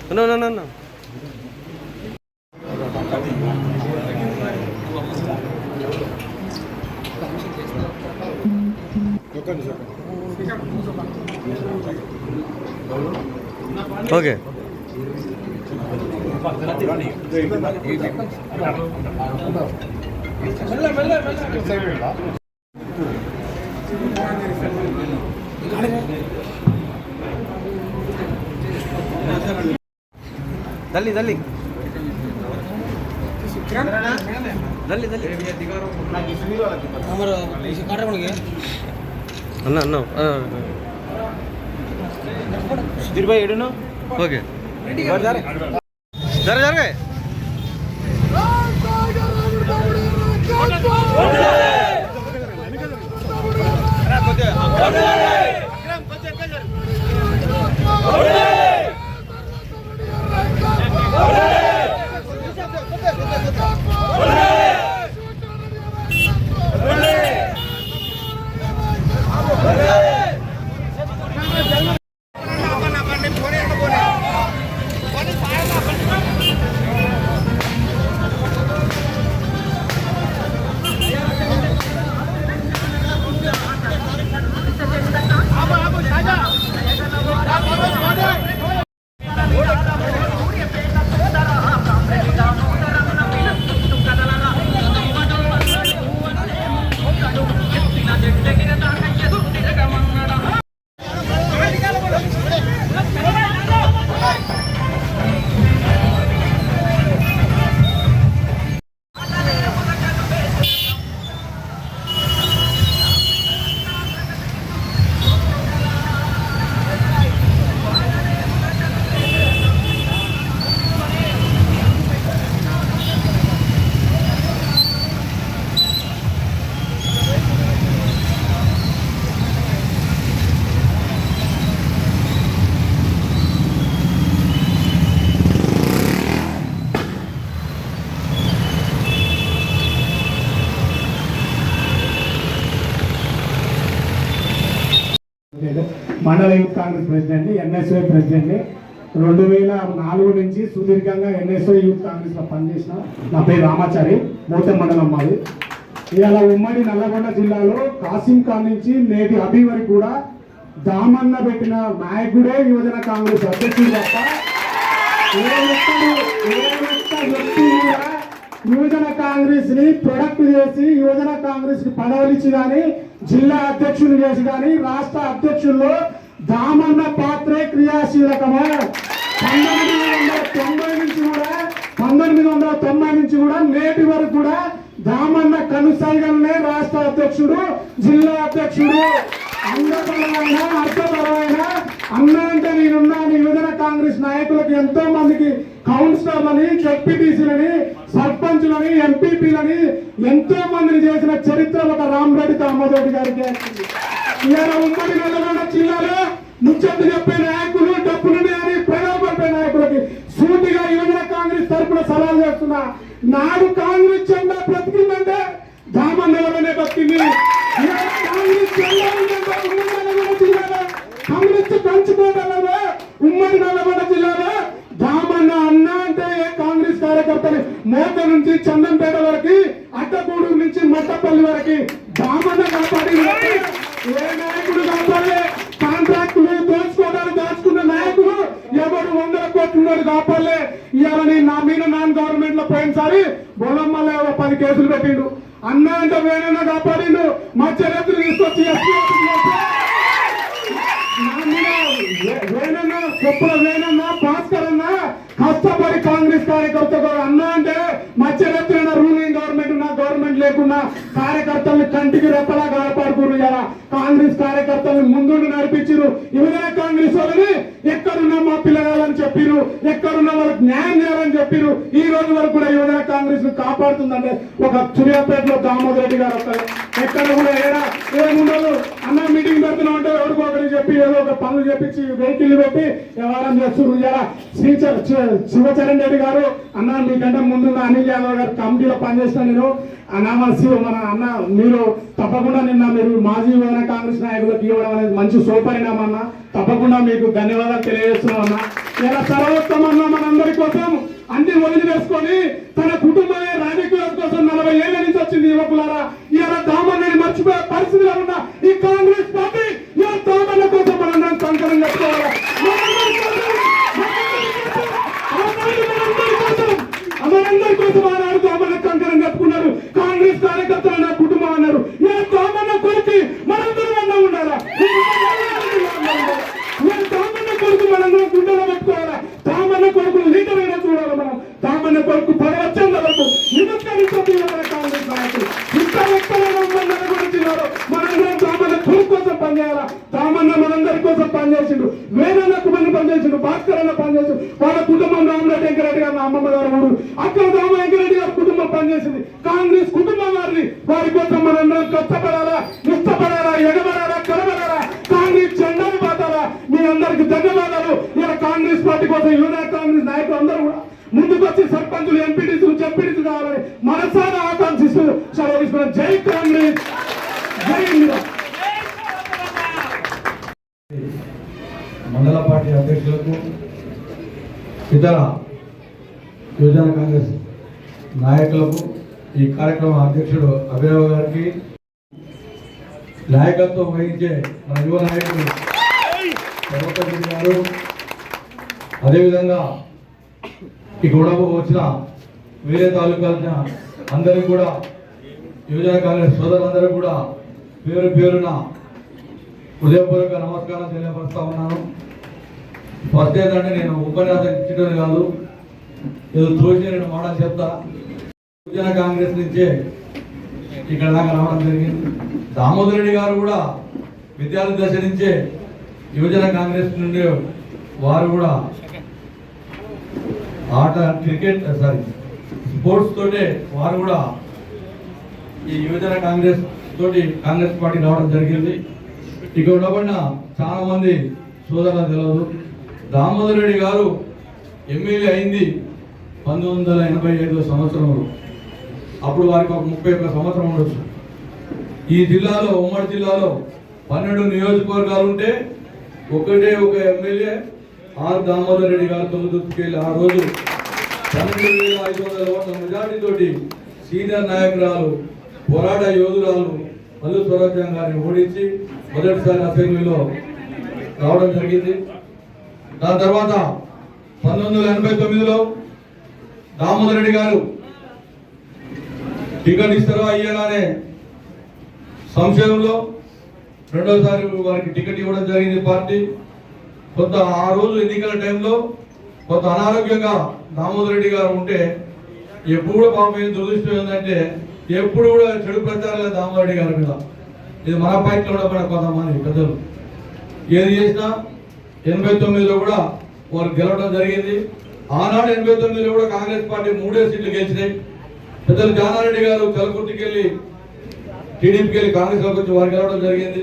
No. Okay. Dali. No. Sudir bhai, no. Okay. Jar. మండల youth Congress president, NSO president. 2004 నుంచి సుదీర్ఘంగా NSO youth Congress లో పనిచేసిన నా పేరు రామాచారి, మోతం మండలం మాది. ఇవాళ ఉమ్మడి నల్లగొండ జిల్లాలో కాసిం ఖాన్ నుంచి నేటి అభి వరకు కూడా దామన్న పెట్టిన నాయకుడే యువజన కాంగ్రెస్ అధ్యక్షుడు తప్ప యువజన కాంగ్రెస్ ని ప్రొడక్ట్ చేసి యువజన కాంగ్రెస్ కి పదవులు ఇచ్చి కానీ జిల్లా అధ్యక్షులు చేసి కానీ రాష్ట్ర అధ్యక్షుల్లో దామన్న పాత్రే క్రియాశీలకము. 1990 నుంచి కూడా నేటి వరకు కూడా దామన్న కనుసైగలనే రాష్ట్ర అధ్యక్షుడు, జిల్లా అధ్యక్షుడు. అందపరమైన అర్థపరమైన అన్న అంటే నేనున్నాను. యువజన కాంగ్రెస్ నాయకులకు ఎంతో మందికి కౌన్సిలర్లని, జెడ్పీటీసీలని, సర్పంచులని, ఎంపీపీలని ఎంతో మందిని చేసిన చరిత్ర ఒక రామరెడ్డి కామరెడ్డి గారికి. ఇవాళ ఉమ్మడి నల్లగొండ జిల్లాలో ముచ్చట్లు చెప్పే నాయకులు, డబ్బులుండి అని ప్రజాపడే నాయకులకి సూటిగా యువజన కాంగ్రెస్ తరఫున సవాల్ చేస్తున్నా. నాడు కాంగ్రెస్ జెండా బ్రతికిందంటే దామన్నలనే బతికింది. కాంగ్రెస్ జెండా ఉమ్మడి నల్లగొండ జిల్లాలో, కాంగ్రెస్ పంచుకోవడంలో ఉమ్మడి నల్లగొండ జిల్లాలో దామన్న అన్న అంటే కాంగ్రెస్ కార్యకర్తలు మోత నుంచి చందంపేట వరకు, అట్టగూడు నుంచి మట్టపల్లి వరకు దామన్న కాపాడి ఏ నాయకుడు కాపాడే. కాంట్రాక్టులు దాచుకున్న నాయకులు ఎవరు 100 కోట్లు కాపాడలే. ఇవాళ నా మీద నాన్ గవర్నమెంట్ లో పోయినసారి బొల్లమ్మలో 10 కేసులు పెట్టిండు. అన్న అంటే వేనన్నా కాపాడిండు. మా చరిత్రలు తీసుకొచ్చి వేనన్నా, కొప్పుల వేనన్నా, భాస్కర్ అన్న కష్టపడి కాంగ్రెస్ కార్యకర్త అన్న అంటే మా చరిత్ర రూలింగ్ గవర్నమెంట్, నా గవర్నమెంట్ లేకున్నా కార్యకర్తల్ని కంటికి రెప్పలా కాపాడుకున్నారు. కాంగ్రెస్ కార్యకర్తలను ముందుండి నడిపించారు. యువజన కాంగ్రెస్ వాళ్ళని ఎక్కడున్నా మా పిల్లగాలని చెప్పారు, ఎక్కడున్న వాళ్ళకి న్యాయం చేయాలని చెప్పారు. ఈ రోజు వరకు కూడా యువజన కాంగ్రెస్ ను కాపాడుతుందంటే ఒక సూర్యాపేటలో దామోదర్ రెడ్డి గారు వస్తారు. ఎక్కడ కూడా ఏముండదు. అన్న మీటింగ్ పెడుతున్నాం అంటే ఎవరికో ఒకరికి చెప్పి ఏదో ఒక పనులు చెప్పించి వెహికల్ పెట్టి వ్యవహారం చేస్తున్నారు. ఇలా శివచరణ్ రెడ్డి గారు అన్న మీకంటే ముందు అనిల్ యాదవ్ గారు కమిటీలో పనిచేసిన నేను మన అన్న మీరు తప్పకుండా నిన్న మీరు మాజీ యువజన కాంగ్రెస్ నాయకులకు ఇవ్వడం అనేది మంచి సోపరిణామం అన్న. తప్పకుండా మీకు ధన్యవాదాలు తెలియజేస్తున్నాం అన్న. ఇలా సర్వోత్తమన్న మనందరి కోసం అన్ని వదిలివేసుకొని తన కుటుంబమే రాజకీయాల కోసం 40 ఏళ్ల నుంచి వచ్చింది యువకులారా. ఇలా దామన్నని మర్చిపోయే పరిస్థితిలో ఉన్న ఈ కాంగ్రెస్ పార్టీ ఇలా దామన్న కోసం మనందరం సంకలనం చేసుకోవాలి. మనందరి కోసం ఆనాడు దామన్న కంకణం కట్టుకున్నారు. కాంగ్రెస్ కార్యకర్తలు నా కుటుంబం అన్నారు. ఇలా దామన్న కొరికి మనందరం అన్నా ఉండాలా? దామన్న కొడుకు మనందరం గుండెలో పెట్టుకోవాలా? దామన్న కొడుకు లీడర్ అయినా చూడాలి మనం. దామన్న కొడుకు పదవచ్చందలకు నిమజ్జనించే కాంగ్రెస్ నాయకులు ఇంకా ఎక్కడైనా గురించి మనందరం దామన్న కొడుకు కోసం పనిచేయాలా? దామన్న మనందరి కోసం పనిచేసిండు. వేదన్నకు మంది పనిచేసిండు, భాస్కర్ అన్న పనిచేసిండు. వాళ్ళ కుటుంబం రామరెడ్డి వెంకరెడ్డి గారు అమ్మమ్మ గారు ఊరు అక్కడ రామ వెంకరెడ్డి గారి కుటుంబం పనిచేసింది. కాంగ్రెస్ కుటుంబం వారి కోసం మనందరం కష్టపడాలా, ఇష్టపడాలా, ఎగబడాలా, కలబడాలా, కాంగ్రెస్ జెండాను పాతాలా. మీ అందరికి ధన్యవాదాలు. ఇలా కాంగ్రెస్ పార్టీ కోసం యువజన కాంగ్రెస్ నాయకులు అందరూ కూడా ముందుకు వచ్చి సర్పంచులు, ఎంపీటీసీలు, జెడ్పీటీసీలు కావాలని మనసారా ఆకాంక్షిస్తూ సెలవు తీసుకున్నాం. జై కాంగ్రెస్, జై ఇందిరా. మండల పార్టీ అధ్యక్షులకు, ఇతర యువజన కాంగ్రెస్ నాయకులకు, ఈ కార్యక్రమం అధ్యక్షుడు అభినవ్ గారికి, నాయకత్వం వహించే మన యువ నాయకులు సర్వపల్లి గారు, అదేవిధంగా ఈ గొడవ వచ్చిన వేరే తాలూకాల అందరికీ కూడా, యువజన కాంగ్రెస్ సోదరులందరూ కూడా పేరు పేరున హృదయపూర్వక నమస్కారం తెలియపరుస్తా ఉన్నాను. ఫస్ట్ ఏంటంటే నేను ఉపన్యాసం ఇచ్చడం కాదు, ఏదో తోచి నేను మాటలు చెప్తా. యువజన కాంగ్రెస్ నుంచే ఇక్కడ దాకా రావడం జరిగింది. దామోదర్ రెడ్డి గారు కూడా విద్యార్థి దశ నుంచే యువజన కాంగ్రెస్ నుండి వారు కూడా స్పోర్ట్స్ తోటే వారు కూడా ఈ యువజన కాంగ్రెస్ తోటి కాంగ్రెస్ పార్టీ రావడం జరిగింది. ఇక్కడ ఉండబడిన చాలా మంది సోదరులు తెలియదు. దామోదర్ రెడ్డి గారు ఎమ్మెల్యే అయింది 1985 సంవత్సరంలో. అప్పుడు వారికి ఒక 31 సంవత్సరం ఉండొచ్చు. ఈ జిల్లాలో, ఉమ్మడి జిల్లాలో 12 నియోజకవర్గాలు ఉంటే ఒకటే ఒక ఎమ్మెల్యే ఆర్ దామోదర్ రెడ్డి గారు తొమ్మిదికెళ్ళి ఆ రోజు 12,500 ఓట్ల మెజార్టీ తోటి సీనియర్ నాయకురాలు, పోరాట యోధురాలు మల్లు స్వరాజ్యం గారిని ఓడించి మొదటిసారి అసెంబ్లీలో రావడం జరిగింది. దాని తర్వాత 1989లో దామోదర్ రెడ్డి గారు టికెట్ ఇస్తారో అయ్యానే సంశయంలో రెండోసారి వారికి టికెట్ ఇవ్వడం జరిగింది పార్టీ. కొంత ఆ రోజు ఎన్నికల టైంలో కొంత అనారోగ్యంగా దామోదర్ రెడ్డి గారు ఉంటే, ఎప్పుడు కూడా పాపం ఏం దురదృష్టం ఏంటంటే ఎప్పుడు కూడా చెడు ప్రచారాలు దామోదర్ రెడ్డి గారి మీద. ఇది మన పార్టీలో కూడా మన కొంతమంది పెద్దలు ఏది చేసినా 89లో కూడా వారు గెలవడం జరిగింది. ఆనాడు 89లో కూడా కాంగ్రెస్ పార్టీ 3 సీట్లు గెలిచినాయి. పెద్దలు జానారెడ్డి గారు కలకుర్తికి వెళ్ళి టీడీపీకి వెళ్ళి కాంగ్రెస్లోకి వచ్చి వారు గెలవడం జరిగింది.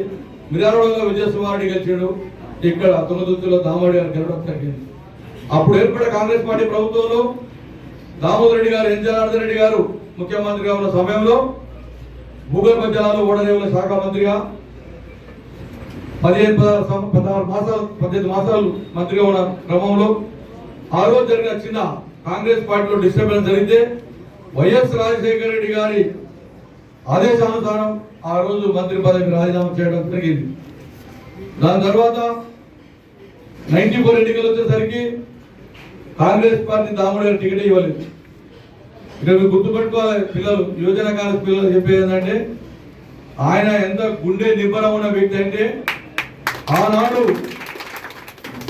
మిర్యాలగూడలో విజయసుమారెడ్డి గెలిచాడు. ఇక్కడ తుంగతుర్తిలో దామోదర్ గారు గెలవడం జరిగింది. అప్పుడు ఏర్పడే కాంగ్రెస్ పార్టీ ప్రభుత్వంలో దామోదర్ రెడ్డి గారు, ఎన్ జనార్దన్ రెడ్డి గారు ముఖ్యమంత్రిగా ఉన్న సమయంలో భూగర్భ జలాలు, ఓడరేవుల శాఖ మంత్రిగా 18 మాసాలు మంత్రిగా ఉన్న క్రమంలో ఆ రోజు జరిగిన చిన్న కాంగ్రెస్ పార్టీలో డిస్టర్బెన్స్ జరిగితే వైఎస్ రాజశేఖర రెడ్డి గారి ఆదేశానుసారం ఆ రోజు మంత్రి పదవికి రాజీనామా చేయడం జరిగింది. దాని తర్వాత 94 ఎన్నికలు వచ్చేసరికి కాంగ్రెస్ పార్టీ దామోదర్ గారు టికెట్ ఇవ్వలేదు. ఇక్కడ మీరు గుర్తుపెట్టుకోవాలి పిల్లలు, యువజన కాంగ్రెస్ పిల్లలు చెప్పేది ఏంటంటే, ఆయన ఎంత గుండె నిబ్బరం ఉన్న వ్యక్తి అంటే, ఆనాడు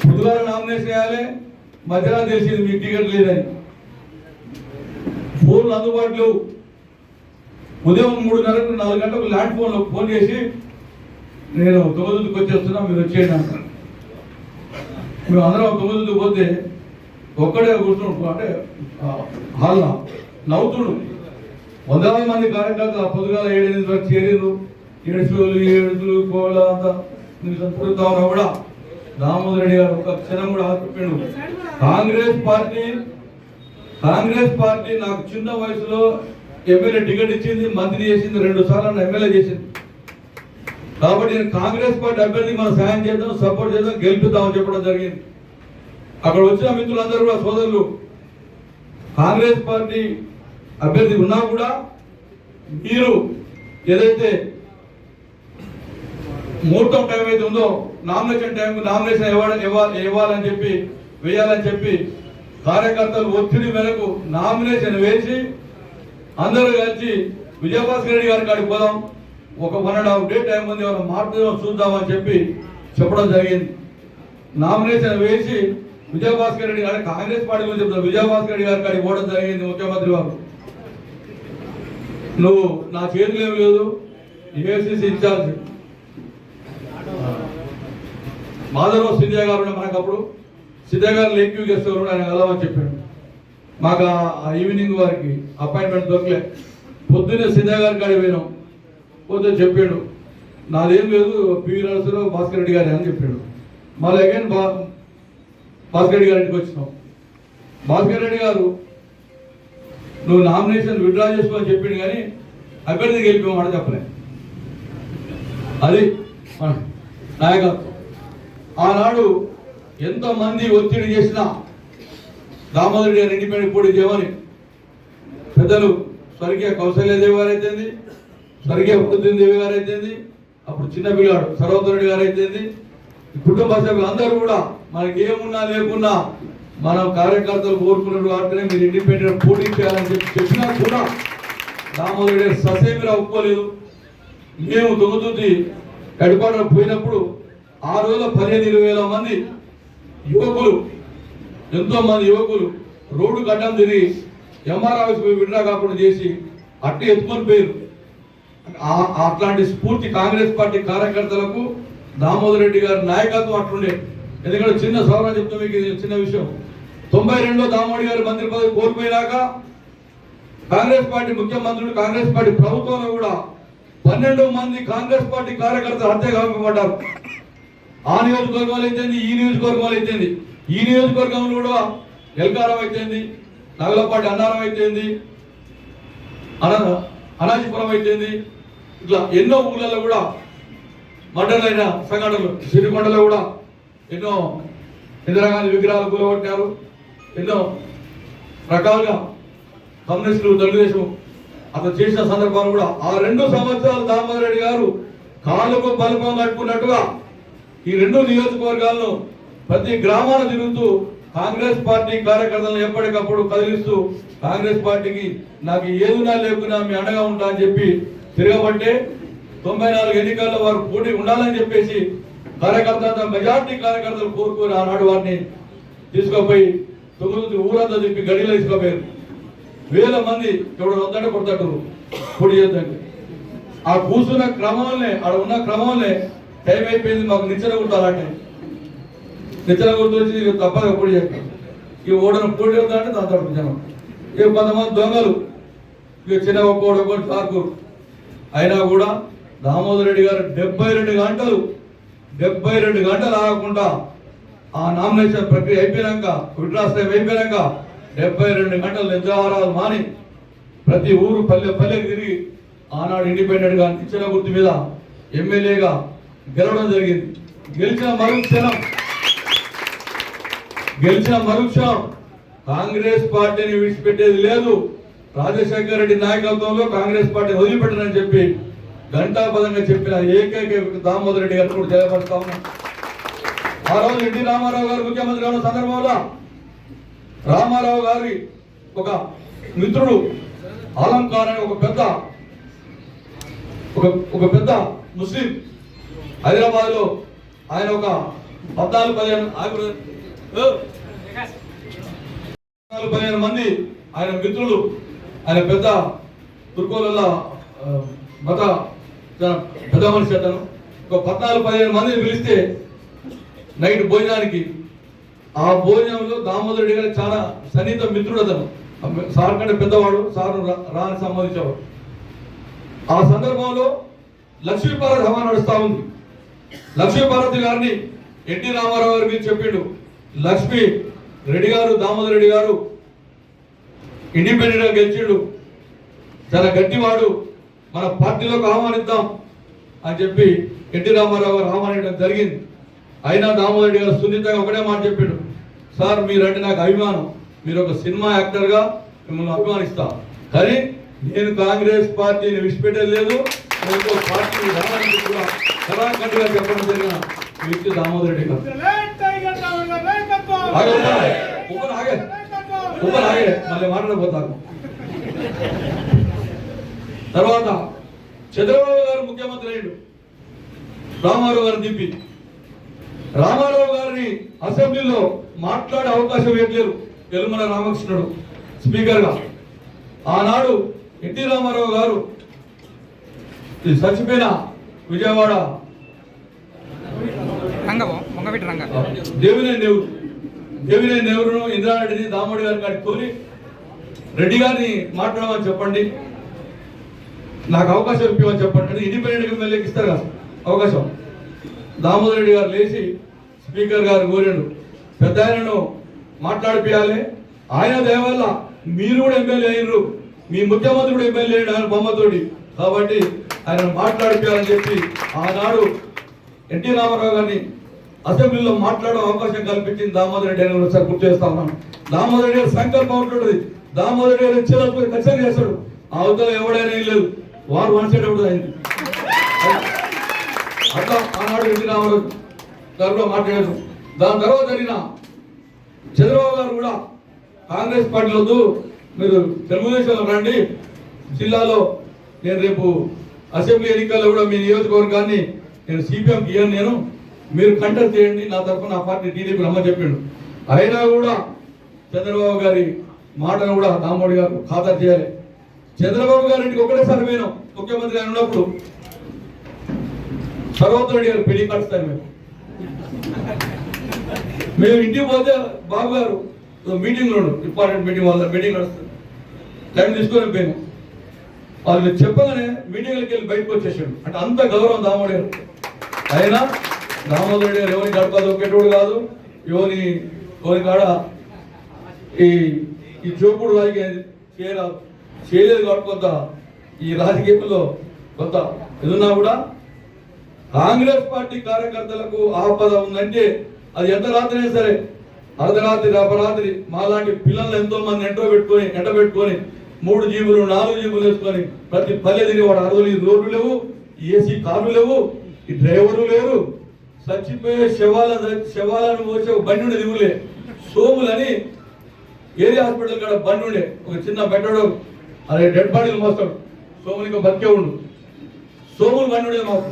బుధవారం నామినేషన్ వేయాలి, మధ్యాహ్నం తెలిసింది మీకు టికెట్ లేదని. ఫోన్లు అందుబాటులో ఉదయం 3:30 4 గంటలకు ల్యాండ్ ఫోన్ చేసి నేను తొమ్మిదికి వచ్చేస్తున్నా, మీరు వచ్చేయండి అంట. మేము అందరం తొమ్మిదికి పోతే ఒక్కడే కూర్చుంటు అంటే హాల్లో నవ్వుతుడు. వందలాది మంది కార్యకర్తలు పొద్దుగాల 7-8 వరకు చేరిరు. ఏడుచులు కోళ్ళ అంతా తిరుగుతా ఉన్నా కూడా దామోదర్ రెడ్డి గారు ఒక క్షణం కూడా ఆగిపోయాడు. కాంగ్రెస్ పార్టీ నాకు చిన్న వయసులో ఎమ్మెల్యే టికెట్ ఇచ్చింది, మంత్రి చేసింది, 2 సార్లు ఎమ్మెల్యే చేసింది. కాబట్టి నేను కాంగ్రెస్ పార్టీ అభ్యర్థికి మనం సాయం చేద్దాం, సపోర్ట్ చేద్దాం, గెలిపిద్దామని చెప్పడం జరిగింది. అక్కడ వచ్చిన మిత్రులందరూ కూడా సోదరులు కాంగ్రెస్ పార్టీ అభ్యర్థి ఉన్నా కూడా మీరు ఏదైతే ముహూర్తం టైం అయితే ఉందో నామినేషన్ టైంకు నామినేషన్ ఇవ్వాలని చెప్పి వేయాలని చెప్పి కార్యకర్తలు ఒత్తిడి మేరకు నామినేషన్ వేసి అందరూ కలిసి విజయభాస్కర్ రెడ్డి గారి కాడికి పోదాం, ఒక 1.5 డే టైం ఉంది, మనం మాట్లాడదాం చూద్దామని చెప్పి చెప్పడం జరిగింది. నామినేషన్ వేసి విజయభాస్కర్ రెడ్డి గారి కాంగ్రెస్ పార్టీ గురించి చెప్తారు, విజయభాస్కర్ రెడ్డి గారి కాడికి పోవడం జరిగింది. ముఖ్యమంత్రి వారు నువ్వు నా చేతులు ఏమి లేదు, ఏఐసిసి ఇన్ఛార్జ్ మాధవరావు సింధియా గారు మనకు అప్పుడు సింధియా గారు లేక్యూ గెస్ట్ ఎవరు ఆయన కలవని చెప్పాడు. మాకు ఆ ఈవినింగ్ వారికి అపాయింట్మెంట్ దొరకలే. పొద్దున్నే సింధియా గారి కాడికి పోయినాం. పోతే చెప్పాడు నాదేం లేదు, పివి నరసరావు భాస్కర్ రెడ్డి గారి అని చెప్పాడు. మళ్ళీ అగైన్ భాస్కర్ రెడ్డి గారి ఇంటికి వచ్చినాం. భాస్కర్ రెడ్డి గారు నువ్వు నామినేషన్ విత్డ్రా చేసుకోని చెప్పిండు కానీ అభ్యర్థి గెలిపేమాట చెప్పలే. అది నాయకత్వం. ఆనాడు ఎంతమంది ఒత్తిడి చేసినా దామోదర్ రెడ్డి గారు ఇండిపెండెంట్ పోటీ చేయమని పెద్దలు స్వర్గీయ కౌశల్యదేవి గారు అయితేంది, స్వర్గీయ దేవి గారు అయితేంది, అప్పుడు చిన్న పిల్లాడు సర్వోత్తర రెడ్డి గారు అయితేంది, కుటుంబ సభ్యులు అందరూ కూడా మనకి ఏమున్నా లేకున్నా మనం కార్యకర్తలు కోరుకున్నారు కాబట్టి మీరు ఇండిపెండెంట్ పోటీ చేయాలని చెప్పినా కూడా దామోదర్ రెడ్డి ససేమిరా ఒప్పుకోలేదు. మేము దొంగతుద్ది కడిపాడలో పోయినప్పుడు ఆ రోజుల్లో 15-20 మంది యువకులు, ఎంతో మంది యువకులు రోడ్డు గడ్డం తిరిగి ఎంఆర్ ఆఫీస్ పోయి విడ్రా కాకుండా చేసి అట్టి ఎత్తుకొని పోయారు. అట్లాంటి స్ఫూర్తి కాంగ్రెస్ పార్టీ కార్యకర్తలకు దామోదర్ రెడ్డి గారి నాయకత్వం అట్లుండే. ఎందుకంటే చిన్న సవరణ చెప్తాం మీకు, చిన్న విషయం. 92లో దామోదర్ గారి మంత్రి పదవి కోల్పోయినాక కాంగ్రెస్ పార్టీ ముఖ్యమంత్రులు, కాంగ్రెస్ పార్టీ ప్రభుత్వంలో కూడా 12 మంది కాంగ్రెస్ పార్టీ కార్యకర్తలు హత్య కాకపోబడ్డారు. ఆ నియోజకవర్గంలో అయితేంది, ఈ నియోజకవర్గంలో అయితేంది. ఈ నియోజకవర్గంలో కూడా ఎల్కారం అయితేంది, నగలపాటి అన్నారం అయితేంది, అనాజీపురం అయితేంది, ఇట్లా ఎన్నో ఊళ్ళలో కూడా మర్డర్లైన సంఘటనలు. సిరికొండలో కూడా ఎన్నో ఇందిరాగాంధీ విగ్రహాలు కూలగొట్టారు. ఎన్నో రకాలుగా కమ్యూనిస్టులు, తెలుగుదేశం అతను చేసిన సందర్భాలు కూడా. ఆ 2 సంవత్సరాలు దామోదర్ రెడ్డి గారు కాలుకు బలపం కట్టుకున్నట్టుగా ఈ 2 నియోజకవర్గాలను ప్రతి గ్రామాన తిరుగుతూ కాంగ్రెస్ పార్టీ కార్యకర్తలను ఎప్పటికప్పుడు కదిలిస్తూ కాంగ్రెస్ పార్టీకి నాకు ఏదున్నా లేకున్నా మీ అండగా ఉంటా అని చెప్పి తిరగబట్టే 94 ఎన్నికల్లో వారు పోటీ ఉండాలని చెప్పేసి కార్యకర్తలు, మెజార్టీ కార్యకర్తలు కోరుకుని ఆనాడు వారిని తీసుకుపోయి తొమ్మిది ఊరంతా తిప్పి గడిలో తీసుకుపోయారు. 1000 మంది ఎవడు వద్దంటే కొడతాడు పోటీ చేద్దానికి. ఆ కూర్చున్న క్రమంలోనే, ఆడ ఉన్న క్రమంలోనే టైం అయిపోయింది, మాకు నిచ్చెన కుట్టాలంటే నిచ్చెన గుర్తు వచ్చి తప్పదు పోటీ చేస్తాం. ఈ ఓడను పోటీ చేద్దామంటే దాని తరపు జనం. ఇక కొంతమంది దొంగలు ఇక చిన్న ఒక్కోడు ఠాకూర్ అయినా కూడా దామోదర్ రెడ్డి గారు 72 గంటలు ఆగకుండా ఆ నామినేషన్ ప్రక్రియ అయిపోయినాక, విడ్రాస్ టైం అయిపోయినాక 72 గంటలు నిద్రాహారాలు మాని ప్రతి ఊరు పల్లెకి తిరిగి ఆనాడు ఇండిపెండెంట్ గా ఇచ్చిన గుర్తు మీద ఎమ్మెల్యేగా గెలవడం జరిగింది. గెలిచిన మరుక్షణం కాంగ్రెస్ పార్టీని విడిచిపెట్టేది లేదు, రాజశేఖర రెడ్డి నాయకత్వంలో కాంగ్రెస్ పార్టీ వదిలిపెట్టనని చెప్పి ఘంటాపదంగా చెప్పిన ఏకైక దామోదర్ రెడ్డి గారు కూడా తెలియపరుస్తా ఉన్నాం. ఆ రోజు ఎన్టీ రామారావు గారు ముఖ్యమంత్రి ఉన్న సందర్భంలో రామారావు గారి ఒక మిత్రుడు ఆలంకార్ అని ఒక పెద్ద ముస్లిం హైదరాబాద్ లో ఆయన ఒక 14-15 మంది ఆయన మిత్రులు, ఆయన పెద్ద తుర్కోల మత పెద్ద మనిషి అతను ఒక 14-15 మందిని పిలిస్తే నైట్ భోజనానికి, ఆ భోజనంలో దామోదర్ రెడ్డి గారు చాలా సన్నిహిత మిత్రుడు అతను, సార్ కంటే పెద్దవాడు, సార్ రాని సంబంధించేవాడు. ఆ సందర్భంలో లక్ష్మీపార్వతి హవా నడుస్తూ ఉంది. లక్ష్మీపార్వతి గారిని ఎన్టీ రామారావు గారి మీద చెప్పిండు, లక్ష్మీ రెడ్డి గారు, దామోదర్ రెడ్డి గారు ఇండిపెండెంట్గా గెలిచిండు, చాలా గట్టివాడు, మన పార్టీలోకి ఆహ్వానిద్దాం అని చెప్పి ఎన్టీ రామారావు గారు ఆహ్వానించడం జరిగింది. అయినా దామోదర్ రెడ్డి గారు సున్నితంగా ఒకటే మాట చెప్పిండు, సార్ మీరంటే నాకు అభిమానం, మీరు ఒక సినిమా యాక్టర్గా మిమ్మల్ని అభిమానిస్తా, కానీ నేను కాంగ్రెస్ పార్టీని విడిచిపెట్టలేదు, నేను పార్టీని రావాలని కూడా కళాఖండిగా చెప్పడం జరిగిన వ్యక్తి దామోదర్ రెడ్డి గారు. మళ్ళీ మాట్లాడబోతాను. తర్వాత చంద్రబాబు గారు ముఖ్యమంత్రి అయ్యాడు, రామారావు గారు దింపి రామారావు గారిని అసెంబ్లీలో మాట్లాడే అవకాశం ఇవ్వట్లేరు యలమల రామకృష్ణుడు స్పీకర్గా. ఆనాడు ఎన్టీ రామారావు గారు చచ్చిపోయిన విజయవాడ దేవినేని నెహ్రూను ఇందిరారెడ్డిని దామోడి గారి కాడికి తోలి రెడ్డి గారిని మాట్లాడమని చెప్పండి, నాకు అవకాశం ఇవ్వమని చెప్పండి, ఇండిపెండెంట్ ఎమ్మెల్యేకి ఇస్తారు కదా అవకాశం. దామోదర్ రెడ్డి గారు లేచి స్పీకర్ గారు కోరాడు, పెద్ద ఆయనను మాట్లాడిపియాలి, ఆయన దయవల్ల మీరు కూడా ఎమ్మెల్యే అయినరు, మీ ముఖ్యమంత్రి కూడా ఎమ్మెల్యే అయిన ఆయన బొమ్మతోటి, కాబట్టి ఆయన మాట్లాడిపియాలని చెప్పి ఆనాడు ఎన్టీ రామారావు గారిని అసెంబ్లీలో మాట్లాడే అవకాశం కల్పించింది దామోదర్ రెడ్డి అని ఒకసారి గుర్తు చేస్తా ఉన్నాను. దామోదర్ రెడ్డి గారు సంకల్పం ఉంటుంది, దామోదర్ రెడ్డి గారు ఇచ్చేటప్పుడు ఖచ్చితంగా చేస్తాడు, అవతల ఎవడైనా ఏం లేదు, వారు వన్ సైడ్ అవుతుంది అయింది. అట్లా ఆనాడు ఎన్టీ రామారావు గారు మాట్లాడారు. దాని తర్వాత జరిగిన చంద్రబాబు గారు కూడా కాంగ్రెస్ పార్టీలో వద్దు, మీరు తెలుగుదేశంలో రండి, జిల్లాలో నేను రేపు అసెంబ్లీ ఎన్నికల్లో కూడా మీ నియోజకవర్గాన్ని నేను సిపిఎంకి ఇయ్యను, నేను మీరు కంటెస్ట్ చేయండి, నా తరఫున నా పార్టీ టీడీపీ రమ్మని చెప్పిండు. అయినా కూడా చంద్రబాబు గారి మాటను కూడా దామోడి గారు ఖాతరు చేయాలి. చంద్రబాబు గారి ఇంటికి ఒకటేసారి పోయినాం ముఖ్యమంత్రి ఆయన ఉన్నప్పుడు, సర్వోత్తర రెడ్డి గారు పెళ్లి కలుస్తాను మేము ఇంటికి పోతే బాబు గారు మీటింగ్లో ఇంపార్టెంట్ మీటింగ్ వాళ్ళ మీటింగ్ నడుస్తుంది, టైం తీసుకొని పోయాము. వాళ్ళు చెప్పగానే మీటింగ్లకి వెళ్ళి బయటకు వచ్చేసాడు, అంటే అంత గౌరవం దామోడి గారు. అయినా దామోదర్ రెడ్డి గారు ఎవరిని గడప దొక్కేటోడు కాదు, ఎవరి కాడ ఈ చూపుడు రాజకీయం చేయలేదు కాబట్టి కొంత ఈ రాజకీయంలో కొంత ఎదున్నా కూడా కాంగ్రెస్ పార్టీ కార్యకర్తలకు ఆపద ఉందంటే అది ఎంత రాత్రైనా సరే, అర్ధరాత్రి అపరాత్రి మాలాంటి పిల్లల్ని ఎంతో మంది ఎండబెట్టుకొని 3 జీబులు 4 జీబులు వేసుకొని ప్రతి పల్లె తిరిగి వాడు అరవై రోడ్లు లేవు, ఏసీ కార్లు లేవు, ఈ డ్రైవర్లు లేరు, చచ్చిపోయే శవాలను పోసే బండి ఉండే దిగులే, సోములని ఏరియా హాస్పిటల్ కాడ బండి ఉండే, ఒక చిన్న బెట్టడు అదే డెడ్ బాడీలు మోస్తాడు, సోమునికి బతికే ఉండు, సోములు బండి ఉండేది మాకు.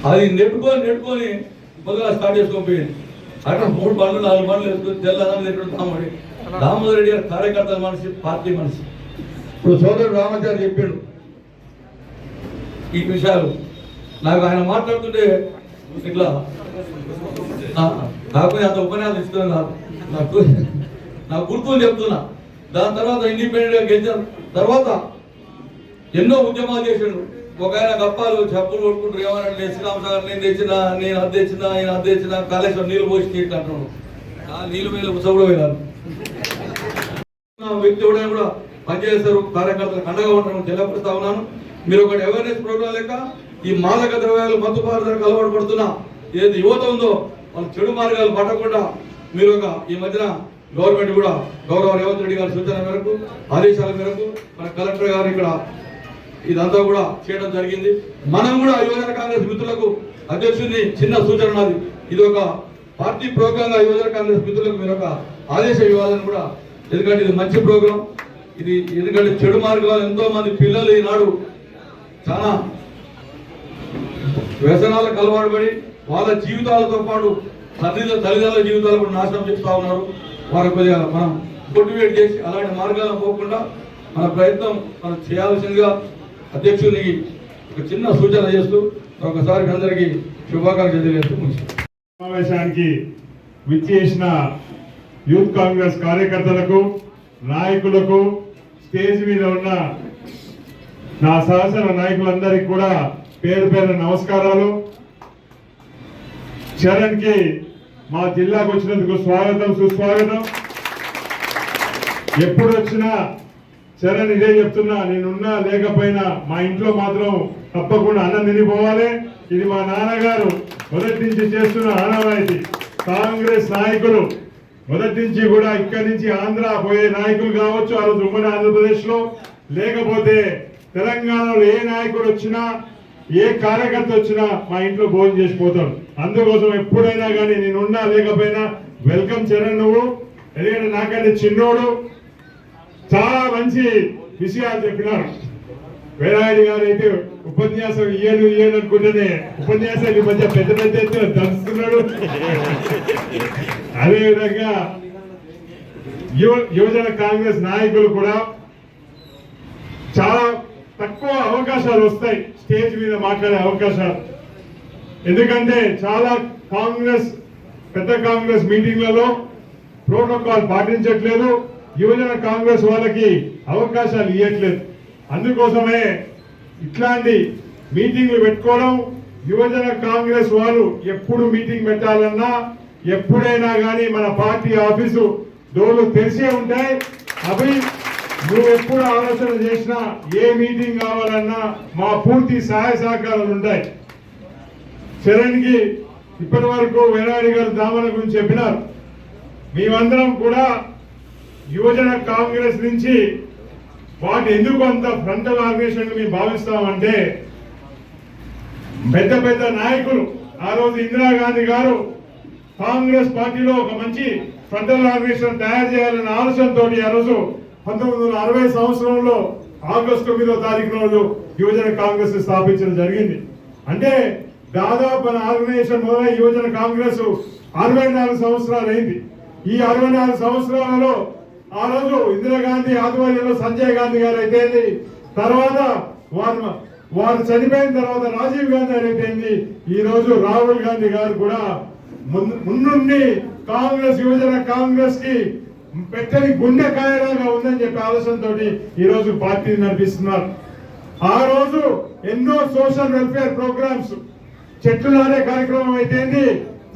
అది నెట్టుకొని పొద్దుగా స్టార్ట్ చేసుకొని పోయింది. అక్కడ 3 బండ్లు 4 బండ్లు వేసుకొని తెల్లని నెట్టుడు దామోదర్ రెడ్డి గారు కార్యకర్తల మనిషి, పార్టీ మనిషి. ఇప్పుడు సోదరుడు రామాచారి చెప్పాడు ఈ విషయాలు, నాకు ఆయన మాట్లాడుతుంటే ఇట్లా నాకు అంత ఉపన్యాసం ఇస్తున్నాను, నాకు గుర్తుని చెప్తున్నా. దాని తర్వాత ఇండిపెండెంట్గా గెలిచిన తర్వాత ఎన్నో ఉద్యమాలు చేసాడు. ఒక ఆయన గప్పాలు చెప్పులు కొట్టుకుంటారు, ఏమన్నా శ్రీరామసాగర్ నేను అది తెచ్చిన కాళేశ్వరం నీళ్ళు పోసి నీళ్ళు అంటున్నాడు, నీళ్ళు వేలు ఉత్సవం వెళ్ళాలి. వ్యక్తి కూడా పనిచేస్తారు, కార్యకర్తలకు అండగా ఉంటాను తెలియపరుస్తా ఉన్నాను. మీరు ఒకటి అవేర్నెస్ ప్రోగ్రాం లెక్క ఈ మాదక ద్రవ్యాలు మత్తు పదార్థాలకు అలవాటు పడుతున్న ఏది యువత ఉందో వాళ్ళ చెడు మార్గాలు పట్టకుండా మీరు ఈ మధ్యన గవర్నమెంట్ కూడా గౌరవ రేవంత్ రెడ్డి గారి సూచన మేరకు ఆదేశాల మేరకు మన కలెక్టర్ గారు ఇక్కడ ఇదంతా కూడా చేయడం జరిగింది. మనం కూడా యువజన కాంగ్రెస్ మిత్రులకు అధ్యక్షుడిని చిన్న సూచన ఉన్నది, ఇది ఒక పార్టీ ప్రోగ్రాంగా యువజన కాంగ్రెస్ మిత్రులకు మీరు ఒక ఆదేశం ఇవ్వాలని కూడా, ఎందుకంటే ఇది మంచి ప్రోగ్రాం ఇది. ఎందుకంటే చెడు మార్గాలు ఎంతో మంది పిల్లలు ఈనాడు చాలా వ్యసనాలకు అలవాటు పడి వాళ్ళ జీవితాలతో పాటు తల్లిదండ్రుల జీవితాలు కూడా నాశనం చేస్తూ ఉన్నారు. వారి కొద్దిగా మనం మోటివేట్ చేసి అలాంటి మార్గాలను పోకుండా మన ప్రయత్నం మనం చేయాల్సిందిగా అధ్యక్షుడిని ఒక చిన్న సూచన చేస్తూ ఒకసారి మీ అందరికీ శుభాకాంక్షలు తెలియజేస్తూ ముగిస్తాను. సమావేశానికి విచ్చేసిన యూత్ కాంగ్రెస్ కార్యకర్తలకు, నాయకులకు, స్టేజ్ మీద ఉన్న నా సహచర నాయకులందరికీ కూడా పేరు పేరు నమస్కారాలు. చరణ్ కి మా జిల్లాకు వచ్చినందుకు స్వాగతం, సుస్వాగతం. ఎప్పుడు వచ్చినా చరణ్ ఇదే చెప్తున్నా, నేనున్నా లేకపోయినా మా ఇంట్లో మాత్రం తప్పకుండా అన్నం తినిపోవాలి. ఇది మా నాన్నగారు మొదటి నుంచి చేస్తున్న ఆనవాయితీ. కాంగ్రెస్ నాయకులు మొదటి నుంచి కూడా ఇక్కడి నుంచి ఆంధ్ర పోయే నాయకులు కావచ్చు, ఆ రోజు ఉమ్మడి ఆంధ్రప్రదేశ్ లో, లేకపోతే తెలంగాణలో ఏ నాయకుడు వచ్చినా, ఏ కార్యకర్త వచ్చినా మా ఇంట్లో భోజనం చేసిపోతాడు. అందుకోసం ఎప్పుడైనా కానీ నేనున్నా లేకపోయినా వెల్కమ్ చరణ్. నువ్వు ఎందుకంటే నాకంటే చిన్నోడు, చాలా మంచి విషయాలు చెప్పినారు. వేరాయుడు గారు అయితే ఉపన్యాసం ఇయ్యను అనుకుంటేనే ఉపన్యాసాలు ఈ మధ్య పెద్ద పెద్ద ఎత్తున దంచుతున్నాడు. అదేవిధంగా యువజన కాంగ్రెస్ నాయకులు కూడా చాలా తక్కువ అవకాశాలు వస్తాయి స్టేజ్ మీద మాట్లాడే అవకాశాలు. ఎందుకంటే చాలా పెద్ద కాంగ్రెస్ మీటింగ్లలో ప్రోటోకాల్ పాటించట్లేదు, యువజన కాంగ్రెస్ వాళ్ళకి అవకాశాలు ఇవ్వట్లేదు. అందుకోసమే ఇట్లాంటి మీటింగ్లు పెట్టుకోవడం. యువజన కాంగ్రెస్ వాళ్ళు ఎప్పుడు మీటింగ్ పెట్టాలన్నా, ఎప్పుడైనా కానీ మన పార్టీ ఆఫీసు డోర్లు తెరిచే ఉంటాయి. అవి నువ్వు ఎప్పుడు ఆలోచన చేసినా, ఏ మీటింగ్ కావాలన్నా మా పూర్తి సహాయ సహకారాలు ఉంటాయి. చరణ్ కి ఇప్పటి వరకు వేరాడి గారు దామల గురించి చెప్పినారు. మేమందరం కూడా యువజన కాంగ్రెస్ నుంచి వాటి ఎందుకు అంత ఫ్రంటల్ ఆర్గనైజేషన్ మేము భావిస్తామంటే, పెద్ద పెద్ద నాయకులు ఆ రోజు ఇందిరాగాంధీ గారు కాంగ్రెస్ పార్టీలో ఒక మంచి ఫ్రంటల్ ఆర్గనైజేషన్ తయారు చేయాలన్న ఆలోచనతో ఆ రోజు 1960 సంవత్సరంలో ఆగస్టు 9వ తారీఖు రోజు యువజన కాంగ్రెస్ స్థాపించడం జరిగింది. అంటే దాదాపు మన ఆర్గనైజేషన్ మొదలై యువజన కాంగ్రెస్ 64 సంవత్సరాలు అయింది. ఈ 64 సంవత్సరాలలో ఆ రోజు ఇందిరాగాంధీ ఆధ్వర్యంలో సంజయ్ గాంధీ గారు అయితేంది, తర్వాత వారు చనిపోయిన తర్వాత రాజీవ్ గాంధీ గారు అయితేంది, ఈ రోజు రాహుల్ గాంధీ గారు కూడా ముందుండి కాంగ్రెస్ యువజన కాంగ్రెస్ కి పెట్టని గుండెకాయలాగా ఉందని చెప్పి ఆలోచనతో ఈ రోజు పార్టీని నడిపిస్తున్నారు. ఆ రోజు ఎన్నో సోషల్ వెల్ఫేర్ ప్రోగ్రామ్స్, చెట్లు నాటే కార్యక్రమం అయితేంది,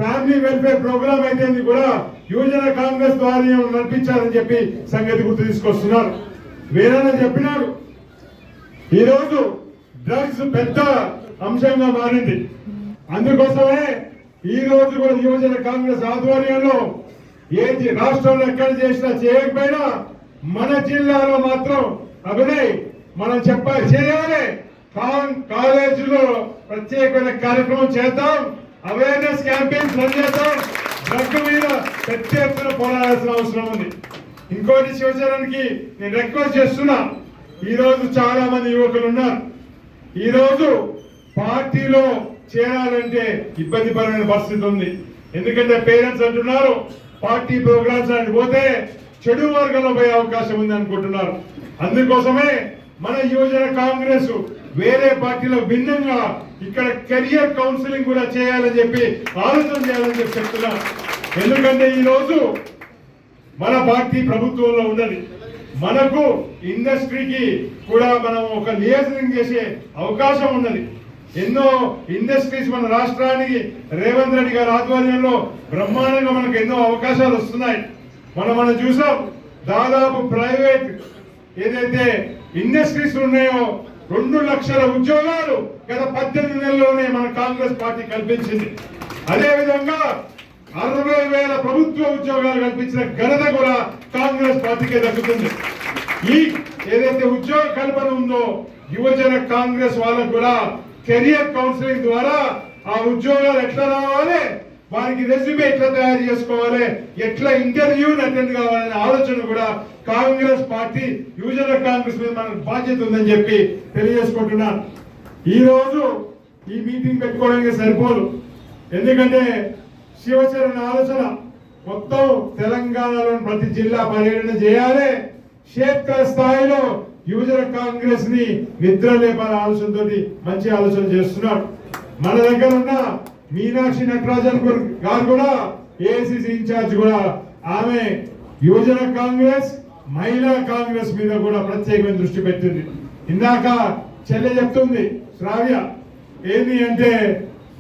ఫ్యామిలీ వెల్ఫేర్ ప్రోగ్రామ్ అయితేంది కూడా యువజన కాంగ్రెస్ ద్వారా నడిపించారని చెప్పి సంగతి గుర్తు తీసుకొస్తున్నారు. వేరేనా చెప్పినాడు, ఈరోజు డ్రగ్స్ పెద్ద అంశంగా మారింది. అందుకోసమే ఈ రోజు కూడా యువజన కాంగ్రెస్ ఆధ్వర్యంలో ఏది రాష్ట్రంలో ఎక్కడ చేసినా చేయకపోయినా మన జిల్లాలో మాత్రం అభినయ్ మనం చేయాలి. కాలేజీలో ప్రత్యేకమైన కార్యక్రమం చేద్దాం, అవేర్నెస్ క్యాంపెయిన్స్ రన్ చేద్దాం. డ్రగ్ మీద పెద్ద ఎత్తున పోరాడాల్సిన అవసరం ఉంది. ఇంకోటి శివచరణ్కి నేను రిక్వెస్ట్ చేస్తున్నా, ఈ రోజు చాలా మంది యువకులు ఉన్నారు. ఈ రోజు పార్టీలో చేరాలంటే ఇబ్బందికరమైన పరిస్థితి ఉంది. ఎందుకంటే పేరెంట్స్ అంటున్నారు పార్టీ ప్రోగ్రామ్స్ అని పోతే చెడు వర్గంలో పోయే అవకాశం ఉంది అనుకుంటున్నారు. అందుకోసమే మన యువజన కాంగ్రెస్ వేరే పార్టీలో భిన్నంగా ఇక్కడ కెరియర్ కౌన్సిలింగ్ కూడా చేయాలని చెప్పి ఆలోచన చేయాలని చెప్పి చెప్తున్నారు. ఎందుకంటే ఈ రోజు మన పార్టీ ప్రభుత్వంలో ఉన్నది, మనకు ఇండస్ట్రీకి కూడా మనం ఒక లియాజనింగ్ చేసే అవకాశం ఉన్నది. ఎన్నో ఇండస్ట్రీస్ మన రాష్ట్రానికి రేవంత్ రెడ్డి గారి ఆధ్వర్యంలో బ్రహ్మాండంగా మనకు ఎన్నో అవకాశాలు వస్తున్నాయి. మనం చూసాం, దాదాపు ప్రైవేట్ ఏదైతే ఇండస్ట్రీస్ ఉన్నాయో 2 లక్షల ఉద్యోగాలు గత 18 నెలల్లోనే మన కాంగ్రెస్ పార్టీ కల్పించింది. అదేవిధంగా 60,000 ప్రభుత్వ ఉద్యోగాలు కల్పించిన ఘనత కూడా కాంగ్రెస్ పార్టీకే దక్కుతుంది. ఈ ఏదైతే ఉద్యోగ కల్పన ఉందో యువజన కాంగ్రెస్ వాళ్ళకు కూడా కెరియర్ కౌన్సిలింగ్ ద్వారా ఆ ఉద్యోగాలు ఎట్లా రావాలి, వారికి రెజ్యూమే ఎట్లా తయారు చేసుకోవాలి, ఎట్లా ఇంటర్వ్యూని అటెండ్ కావాలనే ఆలోచన కూడా కాంగ్రెస్ పార్టీ యువజన కాంగ్రెస్ మీద మనకు బాధ్యత ఉందని చెప్పి తెలియజేసుకుంటున్నాను. ఈ రోజు ఈ మీటింగ్ పెట్టుకోవడానికి సరిపోదు. ఎందుకంటే శివచరణ ఆలోచన మొత్తం తెలంగాణలోని ప్రతి జిల్లా పర్యటన చేయాలి, క్షేత్ర స్థాయిలో యువజన కాంగ్రెస్ ని నిద్ర లేపాల ఆలోచనతో మంచి ఆలోచన చేస్తున్నాడు. మన దగ్గర ఉన్న మీనాక్షి నటరాజన్ గారు కూడా ఏఐసిసి ఇన్ఛార్జ్ కూడా ఆమె యువజన కాంగ్రెస్ మహిళా కాంగ్రెస్ మీద కూడా ప్రత్యేకమైన దృష్టి పెట్టింది. ఇందాక చెల్లె చెప్తుంది శ్రావ్య ఏంది అంటే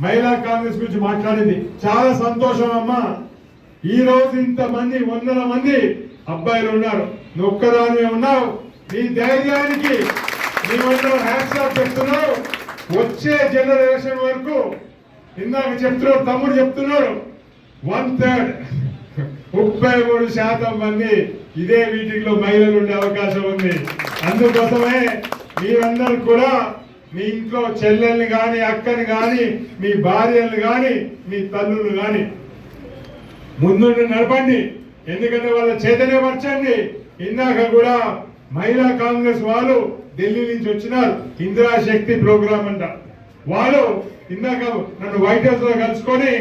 మహిళా కాంగ్రెస్ గురించి మాట్లాడింది. చాలా సంతోషం అమ్మా, ఈ రోజు ఇంతమంది 100 మంది అబ్బాయిలు ఉన్నారు, నువ్వు ఒక్కదానివే ఉన్నావు. నీ ధైర్యానికి మేమందరం హ్యాట్స్ ఆఫ్ చెప్తున్నావు. వచ్చే జనరేషన్ వరకు ఇందాక చెప్తున్నాడు తమ్ముడు చెప్తున్నాడు 1/3 33% మంది ఇదే మీటింగ్ లో మహిళలు ఉండే అవకాశం ఉంది. అందుకోసమే మీరందరూ కూడా మీ ఇంట్లో చెల్లెల్ని గాని అక్కని గాని మీ భార్యలు గాని మీ తల్లులు గాని ముందుండి నడపండి, ఎందుకంటే వాళ్ళ చైతన్యపరచండి. ఇందాక కూడా మహిళా కాంగ్రెస్ వాళ్ళు ఢిల్లీ నుంచి వచ్చినారు, ఇందిరా శక్తి ప్రోగ్రామ్ అంట. వాళ్ళు ఇందాక నన్ను వైట్ హౌస్ లో కలుసుకొని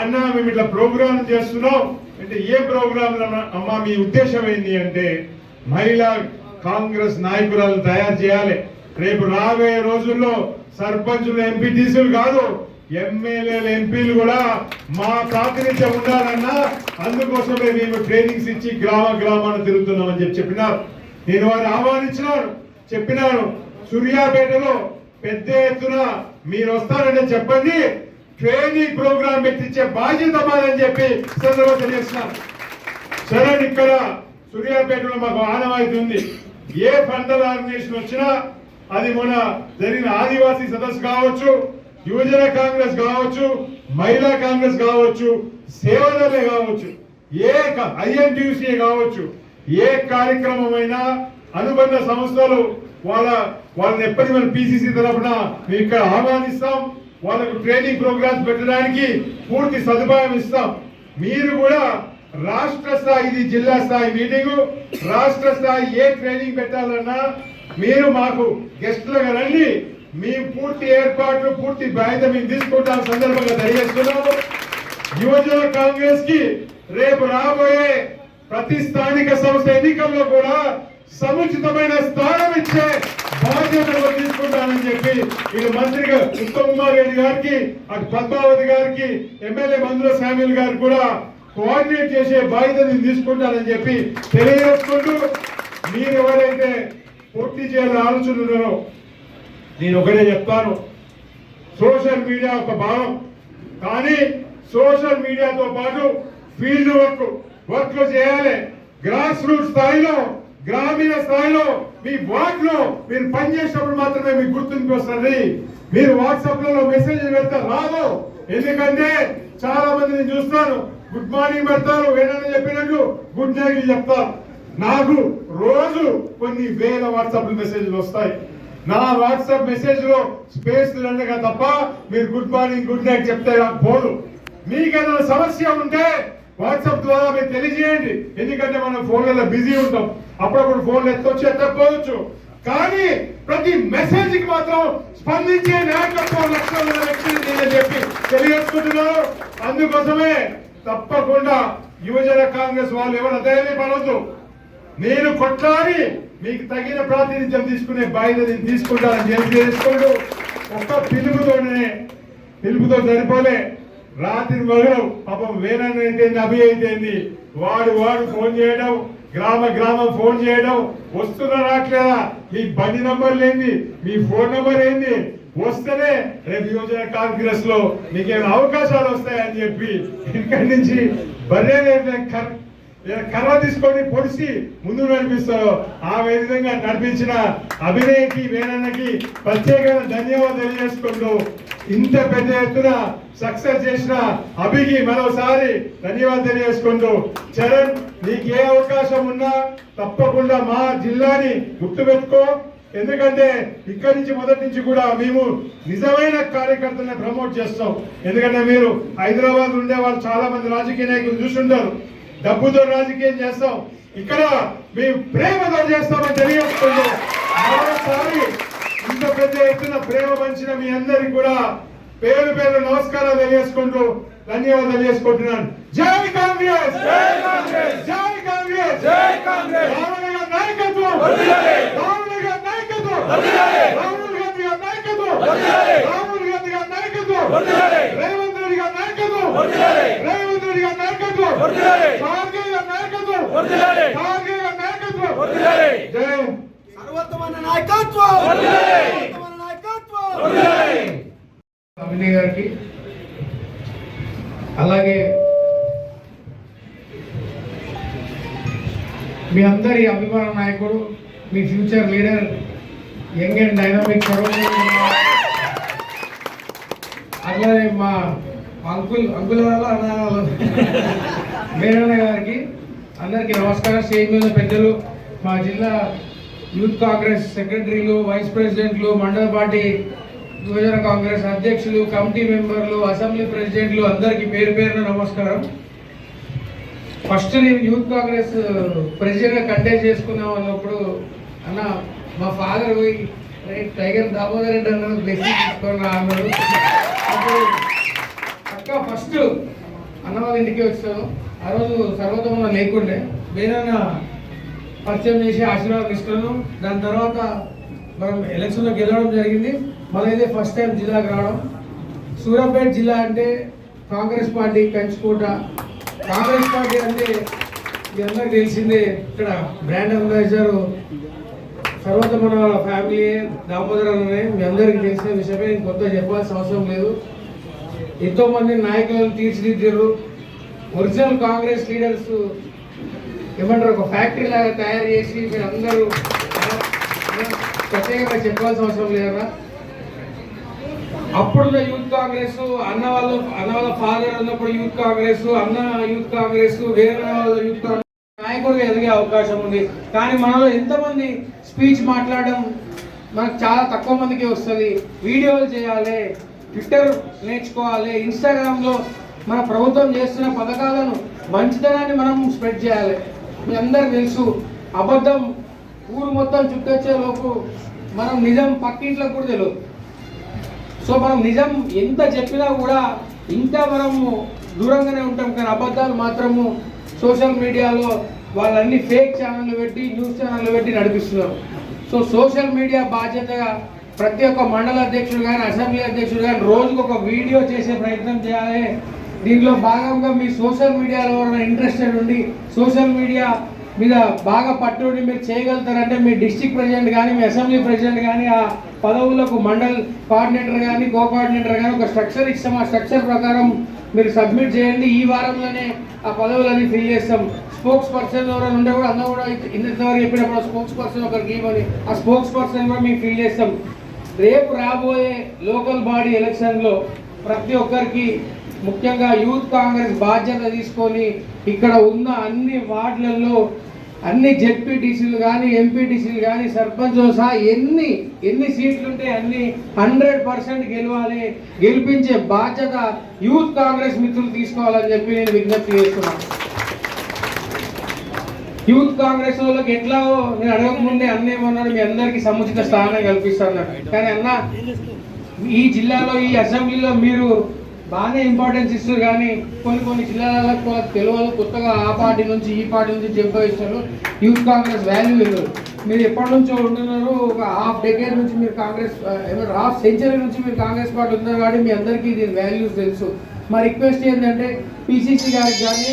అన్నా మేము ఇట్లా ప్రోగ్రామ్ చేస్తున్నాం అంటే ఏ ప్రోగ్రామ్ అమ్మా మీ ఉద్దేశం ఏంటి అంటే మహిళా కాంగ్రెస్ నాయకురాలను తయారు చేయాలి. రేపు రాబోయే రోజుల్లో సర్పంచులు ఎంపీటీసీలు కాదు ఎమ్మెల్యేలు ఎంపీలు కూడా మా ప్రాతినిధ్యం ఉండాలన్నా అందుకోసమే మేము ట్రైనింగ్స్ ఇచ్చి గ్రామాన్ని తిరుగుతున్నామని చెప్పినారు. నేను వారు ఆహ్వానించినాను, చెప్పినాను సూర్యాపేటలో పెద్ద ఎత్తున మీరు వస్తారంటే చెప్పండి, ట్రైనింగ్ ప్రోగ్రామ్ పెట్టించే బాధ్యత మాదని చెప్పి సందర్భంగా తెలియజేస్తున్నాను. సరే ఇక్కడ సూర్యాపేటలో మాకు ఆనవాయితీ ఉంది, ఏ ఫండల్ ఆర్గనైజేషన్ వచ్చినా అది మన జరిగిన ఆదివాసీ సదస్సు కావచ్చు, యువజన కాంగ్రెస్ కావచ్చు, మహిళా కాంగ్రెస్ కావచ్చు, సేవదలే కావచ్చు, ఐఎన్టీయూసీ కావచ్చు, ఏ కార్యక్రమమైనా అనుబంధ సంస్థలు వాళ్ళని ఎప్పటి మనం పిసిసి తరఫున మేము ఇక్కడ ఆహ్వానిస్తాం. వాళ్ళకు ట్రైనింగ్ ప్రోగ్రామ్స్ పెట్టడానికి పూర్తి సదుపాయం ఇస్తాం. మీరు కూడా రాష్ట్ర స్థాయి, ఇది జిల్లా స్థాయి మీటింగు, రాష్ట్ర స్థాయి ఏ ట్రైనింగ్ పెట్టాలన్నా మీరు మాకు గెస్ట్లుగా రండి, మేము పూర్తి ఏర్పాట్లు పూర్తి బాధ్యత మేము తీసుకుంటాం సందర్భంగా తెలియజేస్తున్నాము. యువజన కాంగ్రెస్ కి రేపు రాబోయే ప్రతి స్థానిక సంస్థ ఎన్నికల్లో కూడా సముచితమైన స్థానం ఇచ్చే బాధ్యతలు తీసుకుంటానని చెప్పి ఇటు మంత్రిగా ఉత్తమ్ కుమార్ రెడ్డి గారికి, అటు పద్మావతి గారికి, ఎమ్మెల్యే మందుల శామ్యుల్ గారికి కూడా కోఆర్డినేట్ చేసే బాధ్యత నేను తీసుకుంటానని చెప్పి తెలియజేసుకుంటూ, మీరు ఎవరైతే పూర్తి చేయాలని ఆలోచన ఉన్నారో నేను ఒకటే చెప్తాను, సోషల్ మీడియా ఒక భాగం, కానీ సోషల్ మీడియాతో పాటు ఫీల్డ్ వర్క్ చేయాలి. గ్రాస్ రూట్ స్థాయిలో, గ్రామీణ స్థాయిలో మీ వార్డ్ లో మీరు పనిచేసినప్పుడు మాత్రమే మీకు గుర్తింపు వస్తుంది. మీరు వాట్సాప్ లలో మెసేజ్ పెడితే రాదు. ఎందుకంటే చాలా మంది నేను చూస్తాను, గుడ్ మార్నింగ్ పెడతారు, ఏదైనా చెప్పినట్టు గుడ్ నైట్ చెప్తారు. నాకు రోజు కొన్ని వేల వాట్సాప్ మెసేజ్లు వస్తాయి. నా వాట్సాప్ మెసేజ్ లో స్పేస్ రండగా తప్ప మీరు గుడ్ మార్నింగ్ గుడ్ నైట్ చెప్తే నాకు పోదు. మీకు ఏదైనా సమస్య ఉంటే వాట్సాప్ ద్వారా మీరు తెలియజేయండి, ఎందుకంటే మనం ఫోన్లలో బిజీ ఉంటాం, అప్పుడప్పుడు ఫోన్లు ఎత్తొచ్చు ఎత్తకపోవచ్చు, కానీ ప్రతి మెసేజ్ కి మాత్రం స్పందించే నాయకత్వం లక్ష్యం వ్యక్తిని చెప్పి తెలియజేసుకుంటున్నారు. అందుకోసమే తప్పకుండా యువజన కాంగ్రెస్ వాళ్ళు ఎవరు ధైర్యపడవద్దు, నేను కొట్లాడి మీకు తగిన ప్రాతినిధ్యం తీసుకునే బాధ్యత నేను తీసుకుంటానని తెలియజేసుకుంటూ, ఒక్క పిలుపుతో సరిపోలే, రాత్రి మగలు పాపం వేనన్న ఏంటి అభి అయితేంది వాడు ఫోన్ చేయడం, గ్రామం ఫోన్ చేయడం, వస్తున్నా రావట్లేదా, మీ బండి నంబర్ ఏంది, మీ ఫోన్ నంబర్ ఏంది, వస్తేనే రేపు యువజన కాంగ్రెస్ లో మీకేమైనా అవకాశాలు వస్తాయని చెప్పి ఇక్కడి నుంచి బర్రె కర్ర తీసుకొని పొడిచి ముందు నడిపిస్తారు. ఆ విధంగా నడిపించిన అభినయకి వేనన్నకి ప్రత్యేకంగా ధన్యవాదాలు తెలియజేసుకుంటూ, ఇంత పెద్ద ఎత్తున సక్సెస్ చేసిన అభికి మరోసారి ధన్యవాదాలు తెలియజేసుకుంటూ, చరణ్ నీకు ఏ అవకాశం ఉన్నా తప్పకుండా మా జిల్లాని గుర్తుపెట్టుకో, ఎందుకంటే ఇక్కడి నుంచి మొదటి నుంచి కూడా మేము నిజమైన కార్యకర్తలను ప్రమోట్ చేస్తాం. ఎందుకంటే మీరు హైదరాబాద్ ఉండే వాళ్ళు చాలా మంది రాజకీయ నాయకులు చూసుంటారు, డబ్బుతో రాజకీయం చేస్తాం, ఇక్కడ మేము ప్రేమతో చేస్తామని తెలియజేసుకుంటూ, మరోసారి ఇంత పెద్ద ఎత్తున ప్రేమ పంచిన మీ అందరికి కూడా పేరు నమస్కారాలు తెలియజేసుకుంటూ ధన్యవాదాలు తెలియజేసుకుంటున్నాను. జై కాంగ్రెస్, జై కాంగ్రెస్, జై కాంగ్రెస్, నాయకత్వం రాహుల్ గాంధీ గారి నాయకత్వం, రాహుల్ గాంధీ గారి నాయకత్వం, రేవంత్ రెడ్డి గారి నాయకత్వం, రేవంత్ రెడ్డి గారి నాయకత్వం, ఖార్గే గారి నాయకత్వం, ఖార్గే గారి నాయకత్వం. జై సర్వోత్తమైన నాయకత్వం, సర్వోత్తమైన నాయకత్వం. అభినయ్ గారికి, అలాగే మీ అందరి అభిమాన నాయకుడు, మీ future leader, young and dynamic అట్లాగే మా అంకుల్ మేరన్న గారికి అందరికీ నమస్కారం. స్టేజ్ మీద పెద్దలు, మా జిల్లా యూత్ కాంగ్రెస్ సెక్రటరీలు, వైస్ ప్రెసిడెంట్లు, మండల పార్టీ యువజన కాంగ్రెస్ అధ్యక్షులు, కమిటీ మెంబర్లు, అసెంబ్లీ ప్రెసిడెంట్లు అందరికీ పేరు పేరున నమస్కారం. ఫస్ట్ నేను యూత్ కాంగ్రెస్ ప్రెసిడెంట్గా కంటెస్ట్ చేసుకుందాం అన్నప్పుడు అన్న మా ఫాదర్ పోయి టైగర్ దామోదర్ రెడ్డి అన్న బ్లెస్సింగ్ తీసుకొని అన్నాడు. అప్పుడు అక్క ఫస్ట్ అన్న వాళ్ళ ఇంటికి వచ్చాను. ఆ రోజు సర్వోత్తమ లేకుండే, వేరన్న పరిచయం చేసి ఆశీర్వాదం ఇస్తున్నాను. దాని తర్వాత మనం ఎలక్షన్లో గెలవడం జరిగింది. మనైతే ఫస్ట్ టైం జిల్లాకు రావడం. సూర్యాపేట జిల్లా అంటే కాంగ్రెస్ పార్టీ కంచుకోట. కాంగ్రెస్ పార్టీ అంటే మీ అందరికి తెలిసిందే. ఇక్కడ బ్రాండ్ అంబాసిడర్ సర్వోత్తమ వాళ్ళ ఫ్యామిలీ దామోదర్ అనే మీ అందరికీ తెలిసిన విషయమే, కొత్త చెప్పాల్సిన అవసరం లేదు. ఎంతోమంది నాయకులను తీర్చిదిద్దారు. ఒరిజినల్ కాంగ్రెస్ లీడర్స్ ఏమంటారు, ఒక ఫ్యాక్టరీ లాగా తయారు చేసి మీరు అందరూ ప్రత్యేకంగా చెప్పాల్సిన అవసరం లేదన్నా. అప్పుడున్న యూత్ కాంగ్రెస్, అన్న వాళ్ళ ఫాదర్ ఉన్నప్పుడు యూత్ కాంగ్రెస్, అన్న యూత్ కాంగ్రెస్, వేరే వాళ్ళ యూత్ కాంగ్రెస్ నాయకుడిగా ఎదిగే అవకాశం ఉంది. కానీ మనలో ఎంతమంది స్పీచ్ మాట్లాడడం మనకు చాలా తక్కువ మందికి వస్తుంది. వీడియోలు చేయాలి, ట్విట్టర్ నేర్చుకోవాలి, ఇన్స్టాగ్రామ్లో మన ప్రభుత్వం చేస్తున్న పథకాలను, మంచితనాన్ని మనం స్ప్రెడ్ చేయాలి. మీ అందరికి తెలుసు, అబద్ధం ఊరు మొత్తం చుట్టొచ్చే లోపు మనం నిజం పక్కింట్లకు కూడా తెలియదు. సో మనం నిజం ఎంత చెప్పినా కూడా ఇంకా మనము దూరంగానే ఉంటాం. కానీ అబద్ధాలు మాత్రము సోషల్ మీడియాలో వాళ్ళన్ని ఫేక్ ఛానళ్ళు పెట్టి, న్యూస్ ఛానళ్ళు పెట్టి నడిపిస్తున్నారు. సో సోషల్ మీడియా బాధ్యతగా ప్రతి ఒక్క మండల అధ్యక్షుడు కానీ, అసెంబ్లీ అధ్యక్షుడు కానీ రోజుకు ఒక వీడియో చేసే ప్రయత్నం చేయాలి. దీంట్లో భాగంగా మీ సోషల్ మీడియాలో ఎవరైనా ఇంట్రెస్టెడ్ ఉండి, సోషల్ మీడియా మీద బాగా పట్టుబడి మీరు చేయగలుగుతారంటే మీ డిస్ట్రిక్ట్ ప్రెసిడెంట్ కానీ, మీ అసెంబ్లీ ప్రెసిడెంట్ కానీ, ఆ పదవులకు మండల్ కోఆర్డినేటర్ కానీ, కో కోఆర్డినేటర్ కానీ ఒక స్ట్రక్చర్ ఇస్తాం. ఆ స్ట్రక్చర్ ప్రకారం మీరు సబ్మిట్ చేయండి. ఈ వారంలోనే ఆ పదవులన్నీ ఫిల్ చేస్తాం. స్పోక్స్ పర్సన్ ఎవరైనా ఉండే కూడా అందరూ కూడా ఇంతవరకు చెప్పినప్పుడు స్పోక్స్ పర్సన్ ఒకరికి ఇవ్వని ఆ స్పోక్స్ పర్సన్ కూడా మేము ఫిల్ చేస్తాం. రేపు రాబోయే లోకల్ బాడీ ఎలక్షన్లో ప్రతి ఒక్కరికి, ముఖ్యంగా యూత్ కాంగ్రెస్ బాధ్యత తీసుకొని ఇక్కడ ఉన్న అన్ని వార్డులలో అన్ని జెడ్పీటీసీలు కానీ, ఎంపీటీసీలు కానీ, సర్పంచ్ సహా ఎన్ని సీట్లు ఉంటే అన్ని 100% గెలవాలి. గెలిపించే బాధ్యత యూత్ కాంగ్రెస్ మిత్రులు తీసుకోవాలని చెప్పి నేను విజ్ఞప్తి చేస్తున్నాను. యూత్ కాంగ్రెస్ వాళ్ళకి ఎట్లా నేను అడగకముందే అన్న ఏమన్నాడు, మీ అందరికీ సముచిత స్థానం కల్పిస్తాను. కానీ అన్న ఈ జిల్లాలో, ఈ అసెంబ్లీలో మీరు బాగానే ఇంపార్టెన్స్ ఇస్తారు. కానీ కొన్ని జిల్లాలలో తెలియదు. కొత్తగా ఆ పార్టీ నుంచి ఈ పార్టీ నుంచి జంప్ ఇస్తారు. యూత్ కాంగ్రెస్ వాల్యూ ఇవ్వరు. మీరు ఎప్పటి నుంచో ఉంటున్నారు, ఒక హాఫ్ డెకేడ్ నుంచి మీరు కాంగ్రెస్, హాఫ్ సెంచరీ నుంచి మీరు కాంగ్రెస్ పార్టీ ఉన్నారు. కాబట్టి మీ అందరికీ దీని వాల్యూస్ తెలుసు. మా రిక్వెస్ట్ ఏంటంటే పిసిసి గారికి కానీ,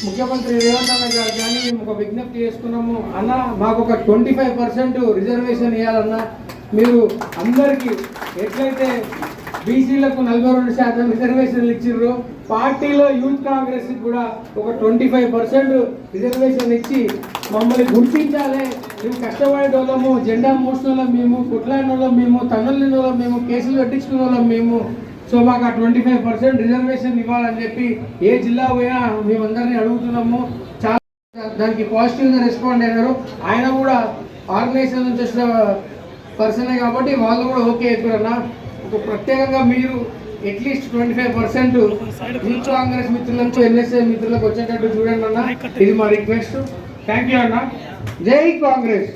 ముఖ్యమంత్రి రేవంత్ అన్న గారికి కానీ మేము ఒక విజ్ఞప్తి చేసుకున్నాము. అన్న మాకు ఒక 25% రిజర్వేషన్ ఇవ్వాలన్నా. మీరు అందరికీ ఎట్లయితే బీసీలకు 42% రిజర్వేషన్లు ఇచ్చిర్రు, పార్టీలో యూత్ కాంగ్రెస్ కూడా ఒక 25% రిజర్వేషన్ ఇచ్చి మమ్మల్ని గుర్తించాలి. మేము కష్టపడే వాళ్ళము, జెండా మోసిన వాళ్ళం మేము, కొట్లాడిన వాళ్ళం మేము, తన్నులు వాళ్ళం మేము, కేసులు కట్టించుకున్న వాళ్ళం మేము. సో మాకు ఆ 25% రిజర్వేషన్ ఇవ్వాలని చెప్పి ఏ జిల్లా పోయినా మేమందరినీ అడుగుతున్నాము. చాలా దానికి పాజిటివ్గా రెస్పాండ్ అయినారు. ఆయన కూడా ఆర్గనైజేషన్ నుంచి వచ్చిన పర్సనే కాబట్టి వాళ్ళు కూడా ఓకే చెప్పారన్నా. ప్రత్యేకంగా మీరు అట్లీస్ట్ 25% యూత్ కాంగ్రెస్ మిత్రులకు, ఎన్ఎస్ఏ మిత్రులకు వచ్చేటట్టు చూడండి అన్న. ఇది మా రిక్వెస్ట్. థ్యాంక్ యూ అన్న. జై కాంగ్రెస్.